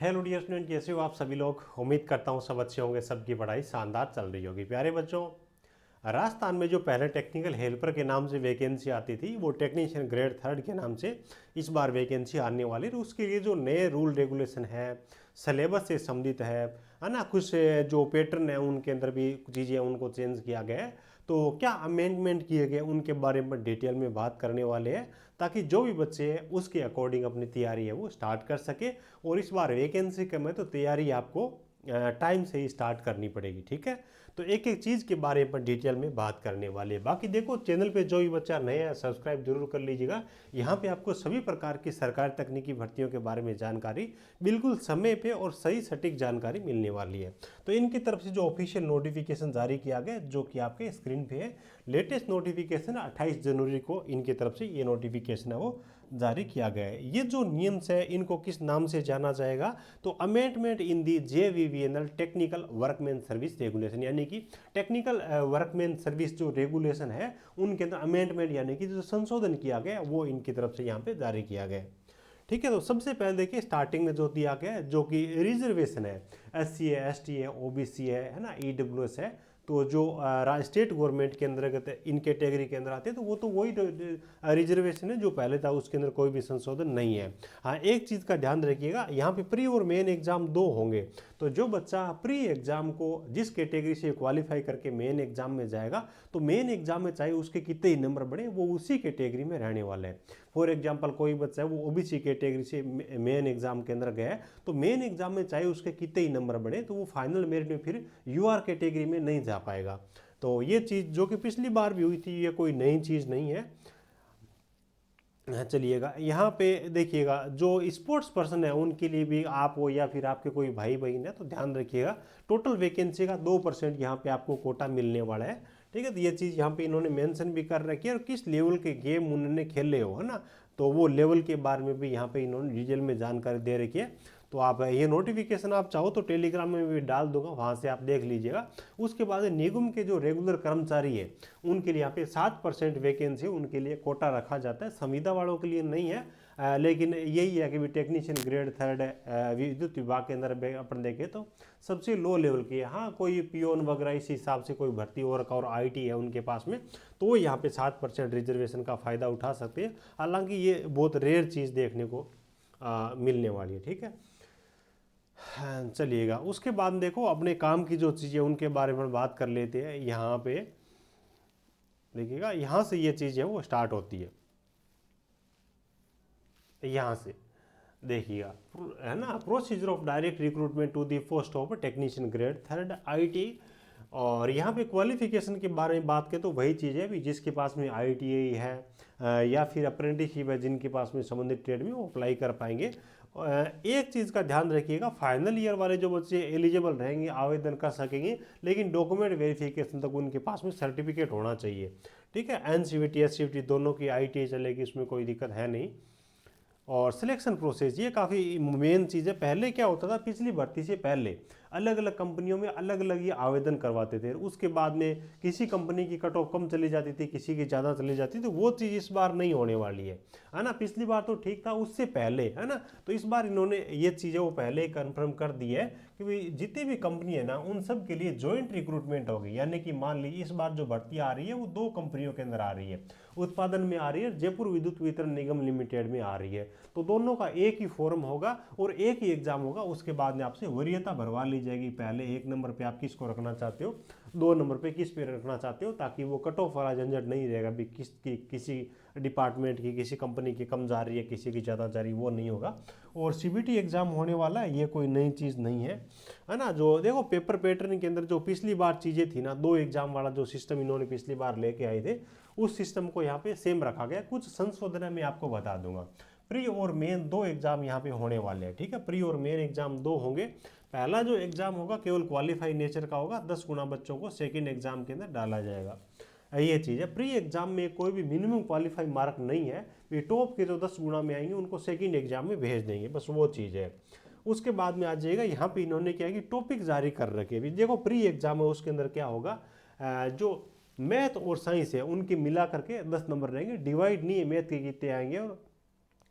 Hello dear student, कैसे हो आप सभी लोग। उम्मीद करता हूँ सब अच्छे होंगे, सबकी पढ़ाई शानदार चल रही होगी। प्यारे बच्चों, राजस्थान में जो पहले टेक्निकल हेल्पर के नाम से वैकेंसी आती थी वो टेक्नीशियन ग्रेड थर्ड के नाम से इस बार वैकेंसी आने वाली है। उसके लिए जो नए रूल रेगुलेशन है, सिलेबस से संबंधित है ना, कुछ जो पैटर्न है उनके अंदर भी चीज़ें उनको चेंज किया गया है। तो क्या अमेंडमेंट किए गए उनके बारे में डिटेल में बात करने वाले हैं, ताकि जो भी बच्चे हैं उसके अकॉर्डिंग अपनी तैयारी है वो स्टार्ट कर सके। और इस बार वैकेंसी कम है तो तैयारी आपको टाइम से ही स्टार्ट करनी पड़ेगी, ठीक है। तो एक एक चीज़ के बारे में डिटेल में बात करने वाले हैं। बाकी देखो, चैनल पे जो भी बच्चा नया है सब्सक्राइब जरूर कर लीजिएगा। यहाँ पे आपको सभी प्रकार की सरकारी तकनीकी भर्तियों के बारे में जानकारी बिल्कुल समय पे और सही सटीक जानकारी मिलने वाली है। तो इनकी तरफ से जो ऑफिशियल नोटिफिकेशन जारी किया गया, जो कि आपके स्क्रीन पे है, लेटेस्ट नोटिफिकेशन 28 जनवरी को इनकी तरफ से ये नोटिफिकेशन है वो जारी किया गया है। ये जो नियम्स है इनको किस नाम से जाना जाएगा, तो amendment in the JVVNL technical workman service regulation, यानी कि टेक्निकल वर्कमैन सर्विस जो रेगुलेशन है उनके अंदर अमेंडमेंट यानी कि जो संशोधन किया गया वो इनकी तरफ से यहाँ पे जारी किया गया। ठीक है, तो सबसे पहले देखिए स्टार्टिंग में जो दिया गया है, जो कि रिजर्वेशन है, SC है, ST है, OBC है ना, EWS है। तो जो स्टेट गवर्नमेंट के अंतर्गत इन कैटेगरी के अंदर आते हैं तो वो तो वही रिजर्वेशन है जो पहले था, उसके अंदर कोई भी संशोधन नहीं है। हाँ, एक चीज़ का ध्यान रखिएगा, यहाँ पे प्री और मेन एग्जाम दो होंगे। तो जो बच्चा प्री एग्जाम को जिस कैटेगरी से क्वालिफाई करके मेन एग्जाम में जाएगा, तो मेन एग्जाम में चाहे उसके कितने ही नंबर बढ़े वो उसी कैटेगरी में रहने वाले हैं। फॉर एग्जाम्पल, कोई बच्चा है वो OBC कैटेगरी से मेन एग्जाम के अंदर गया है, तो मेन एग्जाम में चाहे उसके कितने ही नंबर बढ़े तो वो फाइनल मेरिट में फिर UR कैटेगरी में नहीं जा पाएगा। तो ये चीज़ जो कि पिछली बार भी हुई थी, ये कोई नई चीज़ नहीं है। चलिएगा, यहाँ पे देखिएगा, जो स्पोर्ट्स पर्सन है उनके लिए भी, आप हो या फिर आपके कोई भाई बहन है, तो ध्यान रखिएगा टोटल वैकेंसी का 2% यहाँ पे आपको कोटा मिलने वाला है। ठीक है, तो ये चीज़ यहाँ पे इन्होंने मेंशन भी कर रखी है, और किस लेवल के गेम उन्होंने खेले हो, है ना, तो वो लेवल के बारे में भी यहाँ पे इन्होंने डिटेल में जानकारी दे रखी है। तो आप ये नोटिफिकेशन आप चाहो तो टेलीग्राम में भी डाल दूंगा, वहाँ से आप देख लीजिएगा। उसके बाद निगम के जो रेगुलर कर्मचारी है उनके लिए यहाँ पे 7% वैकेंसी उनके लिए कोटा रखा जाता है, संविदा वालों के लिए नहीं है। लेकिन यही है कि टेक्नीशियन ग्रेड थर्ड विद्युत विभाग के अंदर अपन देखें तो सबसे लो लेवल की है। हाँ, कोई पियोन वगैरह इस हिसाब से कोई भर्ती और IT है उनके पास में, तो वो यहाँ पे 7% रिजर्वेशन का फ़ायदा उठा सकते हैं। हालांकि ये बहुत रेयर चीज़ देखने को मिलने वाली है, ठीक है। हाँ, चलिएगा, उसके बाद देखो अपने काम की जो चीज़ें उनके बारे में बात कर लेते हैं। यहाँ पे देखिएगा, यहाँ से ये चीज़ है वो स्टार्ट होती है, यहाँ से देखिएगा, है ना, procedure of direct recruitment to the post of technician grade third IT। और यहाँ पे क्वालिफिकेशन के बारे में बात करें तो वही चीज़ है भी, जिसके पास में ITI है या फिर अप्रेंटिसशिप है, जिनके पास में संबंधित ट्रेड में वो अप्लाई कर पाएंगे। एक चीज़ का ध्यान रखिएगा, फाइनल ईयर वाले जो बच्चे एलिजिबल रहेंगे आवेदन कर सकेंगे, लेकिन डॉक्यूमेंट वेरिफिकेशन तक उनके पास में सर्टिफिकेट होना चाहिए। ठीक है, NCVT SCVT दोनों की ITI चलेगी, इसमें कोई दिक्कत है नहीं। और सिलेक्शन प्रोसेस ये काफ़ी मेन चीज़ है। पहले क्या होता था, पिछली भर्ती से पहले अलग अलग कंपनियों में अलग अलग ये आवेदन करवाते थे, उसके बाद में किसी कंपनी की कट ऑफ कम चली जाती थी, किसी की ज़्यादा चली जाती थी। तो वो चीज़ इस बार नहीं होने वाली है ना। पिछली बार तो ठीक था, उससे पहले, है ना। तो इस बार इन्होंने ये चीज़ें वो पहले ही कन्फर्म कर दी है कि भाई जितनी भी कंपनी है ना उन सब के लिए जॉइंट रिक्रूटमेंट होगी। यानी कि मान लीजिए इस बार जो भर्ती आ रही है वो 2 कंपनियों के अंदर आ रही है, उत्पादन में आ रही है, जयपुर विद्युत वितरण निगम लिमिटेड में आ रही है। तो दोनों का एक ही फॉर्म होगा और एक ही एग्जाम होगा। उसके बाद में आपसे वरीयता भरवा ली जाएगी, पहले 1 नंबर पे आप किसको रखना चाहते हो, 2 नंबर पे किस पे रखना चाहते हो, ताकि वो कट ऑफ वाला झंझट नहीं रहेगा भी किसी डिपार्टमेंट की, किसी कंपनी की कम जा रही है, किसी की ज़्यादा जा रही है, वो नहीं होगा। और CBT एग्जाम होने वाला है, ये कोई नई चीज़ नहीं है ना। जो देखो पेपर पैटर्न के अंदर जो पिछली बार चीज़ें थी ना, 2 एग्जाम वाला जो सिस्टम इन्होंने पिछली बार लेके आए थे, उस सिस्टम को यहाँ पे सेम रखा गया। कुछ संशोधन मैं आपको बता दूंगा। प्री और मेन 2 एग्जाम यहाँ पे होने वाले हैं, ठीक है। प्री और मेन एग्जाम 2 होंगे। पहला जो एग्जाम होगा केवल क्वालिफाई नेचर का होगा, 10 गुना बच्चों को सेकेंड एग्जाम के अंदर डाला जाएगा। ये चीज़ है, प्री एग्जाम में कोई भी मिनिमम क्वालिफाई मार्क नहीं है, ये टॉप के जो 10 गुना में आएंगे उनको सेकेंड एग्जाम में भेज देंगे, बस वो चीज़ है। उसके बाद में आ जाएगा, यहाँ पे इन्होंने क्या है कि टॉपिक जारी कर रखे हैं। देखो प्री एग्जाम है, उसके अंदर क्या होगा, जो मैथ और साइंस है उनके मिला करके 10 नंबर रहेंगे, डिवाइड नहीं है मैथ के कितने आएंगे और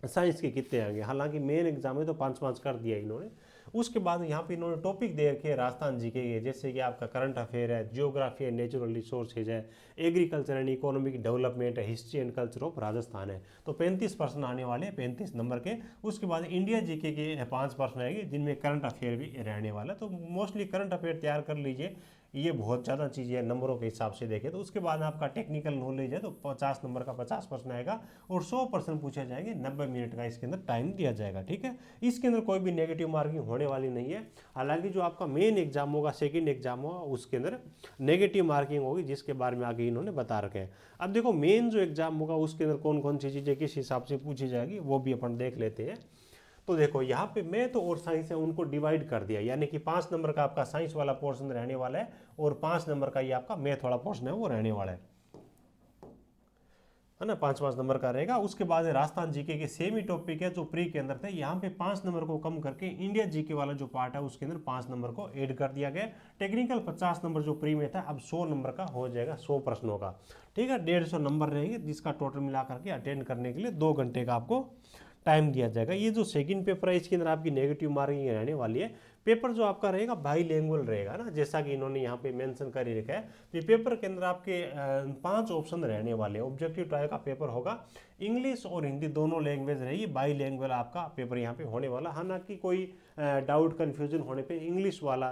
साइंस के कितने आएंगे। हालांकि मेन एग्जाम में तो 5-5 कर दिया इन्होंने। उसके बाद यहाँ पे इन्होंने टॉपिक दे रखे हैं राजस्थान जीके के, जैसे कि आपका करंट अफेयर है, जियोग्राफी एंड नेचुरल रिसोर्सेज है, एग्रीकल्चर एंड इकोनॉमिक डेवलपमेंट है, history and culture of Rajasthan है। तो 35 प्रश्न आने वाले हैं, 35 नंबर के। उसके बाद इंडिया जीके के 5 प्रश्न आएंगे जिनमें करंट अफेयर भी रहने वाला है। तो मोस्टली करंट अफेयर तैयार कर लीजिए, ये बहुत ज़्यादा चीज़ें हैं नंबरों के हिसाब से देखें तो। उसके बाद आपका टेक्निकल नॉलेज है, तो 50 नंबर का 50 प्रश्न आएगा और 100 प्रश्न पूछे जाएंगे, 90 मिनट का इसके अंदर टाइम दिया जाएगा, ठीक है। इसके अंदर कोई भी नेगेटिव मार्किंग होने वाली नहीं है। हालांकि जो आपका मेन एग्जाम होगा, सेकेंड एग्जाम होगा, उसके अंदर नेगेटिव मार्किंग होगी, जिसके बारे में आगे इन्होंने बता रखे हैं। अब देखो मेन जो एग्जाम होगा उसके अंदर कौन कौन सी चीज़ें किस हिसाब से पूछी जाएगी वो भी अपन देख लेते हैं। तो देखो यहाँ पे मैथ और साइंस है उनको डिवाइड कर दिया, यानी कि 5 नंबर का आपका साइंस वाला पोर्शन रहने वाला है और 5 नंबर का ये आपका मैथ वाला पोर्शन है वो रहने वाला है ना, 5-5 नंबर का रहेगा। उसके बाद राजस्थान जीके के सेम ही टॉपिक है जो प्री के अंदर थे, यहाँ पे 5 नंबर को कम करके इंडिया जीके वाला जो पार्ट है उसके अंदर 5 नंबर को ऐड कर दिया गया। टेक्निकल 50 नंबर जो प्री में था अब 100 नंबर का हो जाएगा, 100 प्रश्नों का, ठीक है। 150 नंबर रहेंगे जिसका टोटल मिला करके अटेंड करने के लिए 2 घंटे का आपको टाइम दिया जाएगा। ये जो सेकंड पेपर है इसके अंदर आपकी नेगेटिव मार्किंग रहने वाली है। पेपर जो आपका रहेगा बाईलिंगुअल रहेगा ना, जैसा कि इन्होंने यहाँ पे मेंशन कर ही रखा है। तो पेपर के अंदर आपके 5 ऑप्शन रहने वाले हैं। ऑब्जेक्टिव टाइप का पेपर होगा, इंग्लिश और हिंदी दोनों लैंग्वेज रहेगी, बाईलिंगुअल आपका पेपर यहाँ पे होने वाला। हालांकि कोई डाउट कन्फ्यूजन होने पे इंग्लिश वाला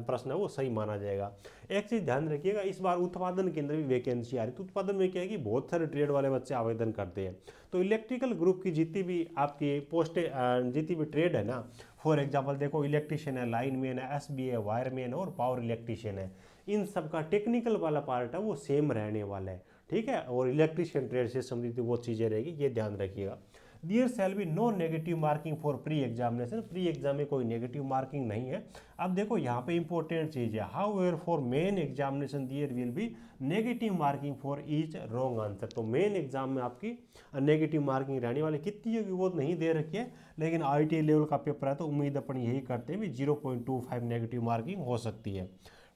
प्रश्न है वो सही माना जाएगा। एक चीज़ ध्यान रखिएगा, इस बार उत्पादन के अंदर भी वैकेंसी आ रही है। तो उत्पादन में क्या है कि बहुत सारे ट्रेड वाले बच्चे आवेदन करते हैं। तो इलेक्ट्रिकल ग्रुप की जितनी भी आपकी पोस्टें जितनी भी ट्रेड है ना, फॉर एग्जांपल देखो इलेक्ट्रिशियन है, लाइनमैन है, एसबी है, वायरमैन है और पावर इलेक्ट्रिशियन है, इन सब का टेक्निकल वाला पार्ट है वो सेम रहने वाला है, ठीक है। और इलेक्ट्रिशियन ट्रेड से संबंधित वो चीज़ें रहेगी, ये ध्यान रखिएगा। There shall be no negative marking for pre examination, pre exam में कोई नेगेटिव मार्किंग नहीं है। अब देखो यहाँ पे इंपॉर्टेंट चीज़ है, however for main examination there will be negative marking for each wrong answer. तो मेन एग्जाम में आपकी नेगेटिव मार्किंग रहने वाली कितनी होगी वो नहीं दे रखी है, लेकिन IIT लेवल का पेपर है तो उम्मीद अपन यही करते हैं भी 0.25 नेगेटिव मार्किंग हो सकती है,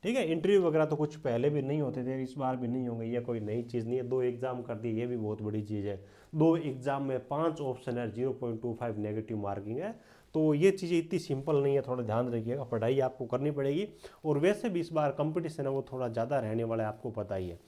ठीक है। इंटरव्यू वगैरह तो कुछ पहले भी नहीं होते थे, इस बार भी नहीं होंगे, ये कोई नई चीज़ नहीं है। 2 एग्जाम कर दिए, ये भी बहुत बड़ी चीज़ है। 2 एग्जाम में 5 ऑप्शन है, 0.25 नेगेटिव मार्किंग है। तो ये चीज़ें इतनी सिंपल नहीं है, थोड़ा ध्यान रखिएगा, पढ़ाई आपको करनी पड़ेगी। और वैसे भी इस बार कंपटीशन है वो थोड़ा ज़्यादा रहने वाला है, आपको पता ही है।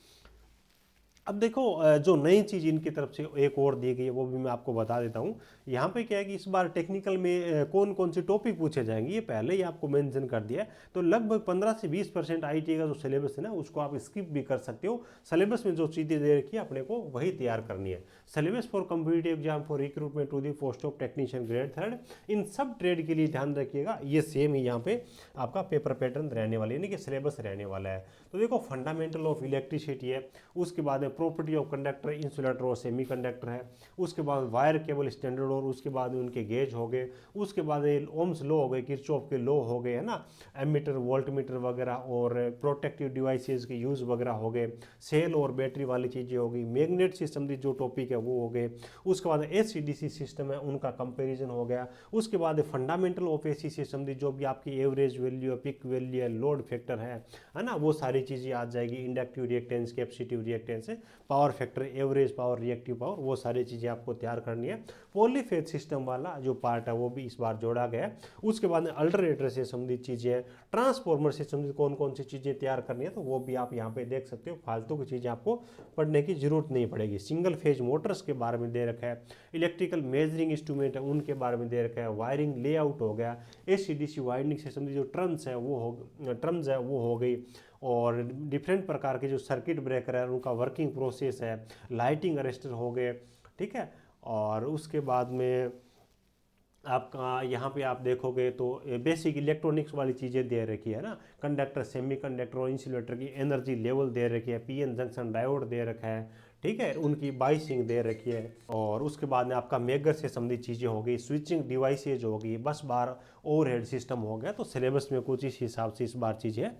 अब देखो जो नई चीज़ इनकी तरफ से एक और दी गई है वो भी मैं आपको बता देता हूँ। यहाँ पे क्या है कि इस बार टेक्निकल में कौन कौन से टॉपिक पूछे जाएंगे ये पहले ही आपको मेंशन कर दिया है। तो लगभग 15 से 20% IIT का जो सिलेबस है ना उसको आप स्किप भी कर सकते हो। सिलेबस में जो चीज़ें दे रखी है अपने को वही तैयार करनी है। Syllabus for competitive exam for recruitment to the post of technician grade 3, इन सब ट्रेड के लिए ध्यान रखिएगा, ये सेम ही यहाँ पे आपका पेपर पैटर्न रहने वाला है, यानी कि सिलेबस रहने वाला है। तो देखो फंडामेंटल ऑफ इलेक्ट्रिसिटी है, उसके बाद में प्रॉपर्टी ऑफ कंडक्टर, इंसुलेटर और सेमी कंडक्टर है, उसके बाद वायर केबल स्टैंडर्ड और उसके बाद में उनके गेज हो गए, उसके बाद ओम्स लॉ हो गए, किरचॉफ के लॉ हो गए, है ना, एमीटर वोल्टमीटर वगैरह और प्रोटेक्टिव डिवाइसेस के यूज़ वगैरह हो गए, सेल और बैटरी वाली चीज़ें हो गई, मैग्नेट से संबंधित जो टॉपिक है वो हो गए, उसके बाद HCDC सिस्टम है उनका कंपेरिजन हो गया, उसके बाद फंडामेंटल ऑफ AC से संबंधित जो भी आपकी एवरेज वैल्यू है, पिक वैल्यू है, लोड फैक्टर है ना, वो सारी चीज़ें आ जाएगी, इंडक्टिव रिएक्टेंस, कैपेसिटिव रिएक्टेंस है, power factor, average power, reactive power, वो सारी चीज़ें आपको तैयार करनी है। पॉलीफेज सिस्टम वाला जो पार्ट है वो भी इस बार जोड़ा गया है। उसके बाद अल्टरनेटर से संबंधित चीज़ें हैं, ट्रांसफॉर्मर से संबंधित कौन कौन सी चीज़ें तैयार करनी है तो वो भी आप यहाँ पे देख सकते हो। फालतू की चीज़ें आपको पढ़ने की जरूरत नहीं पड़ेगी। सिंगल फेज मोटर्स के बारे में दे रखा है, इलेक्ट्रिकल मेजरिंग इंस्ट्रूमेंट है उनके बारे में दे रखा है, वायरिंग लेआउट हो गया, HCDC वायरिंग से संबंधित जो टर्म्स है वो हो गई, और डिफरेंट प्रकार के जो सर्किट ब्रेकर है उनका वर्किंग प्रोसेस है, लाइटिंग अरेस्टर हो गए, ठीक है। और उसके बाद में आपका यहाँ पे आप देखोगे तो बेसिक इलेक्ट्रॉनिक्स वाली चीज़ें दे रखी है ना, कंडक्टर, सेमी कंडक्टर और इंसुलेटर की एनर्जी लेवल दे रखी है, PN जंक्शन डायोड दे रखा है, ठीक है, उनकी बाइसिंग दे रखी है। और उसके बाद में आपका मेगर से संबंधित चीज़ें हो गई, स्विचिंग डिवाइसेज होगी, बस बार ओवरहेड सिस्टम हो गया। तो सिलेबस में कुछ इस हिसाब से इस बार चीज़ें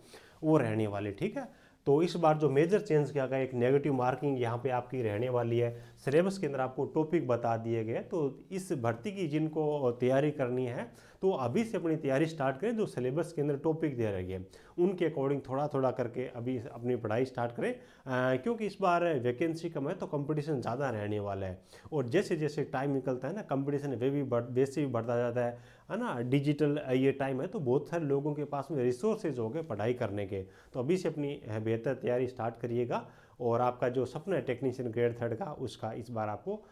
वो रहने वाली, ठीक है। तो इस बार जो मेजर चेंज किया गया, एक नेगेटिव मार्किंग यहाँ पे आपकी रहने वाली है। सिलेबस के अंदर आपको टॉपिक बता दिए गए। तो इस भर्ती की जिनको तैयारी करनी है तो अभी से अपनी तैयारी स्टार्ट करें, जो सिलेबस के अंदर टॉपिक दे रहे हैं उनके अकॉर्डिंग थोड़ा थोड़ा करके अभी अपनी पढ़ाई स्टार्ट करें, क्योंकि इस बार वैकेंसी कम है तो कंपटीशन ज़्यादा रहने वाला है। और जैसे जैसे टाइम निकलता है ना, कंपटीशन वे भी वैसे भी बढ़ता जाता है ना। डिजिटल ये टाइम है तो बहुत सारे लोगों के पास में रिसोर्सेज हो गए पढ़ाई करने के, तो अभी से अपनी बेहतर तैयारी स्टार्ट करिएगा। और आपका जो सपना है टेक्नीशियन ग्रेड 3 का, उसका इस बार आपको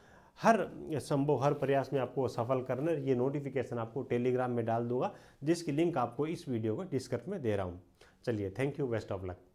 हर संभव हर प्रयास में आपको सफल करना है। ये नोटिफिकेशन आपको टेलीग्राम में डाल दूंगा, जिसकी लिंक आपको इस वीडियो को डिस्क्रिप्शन में दे रहा हूँ। चलिए, thank you, best of luck.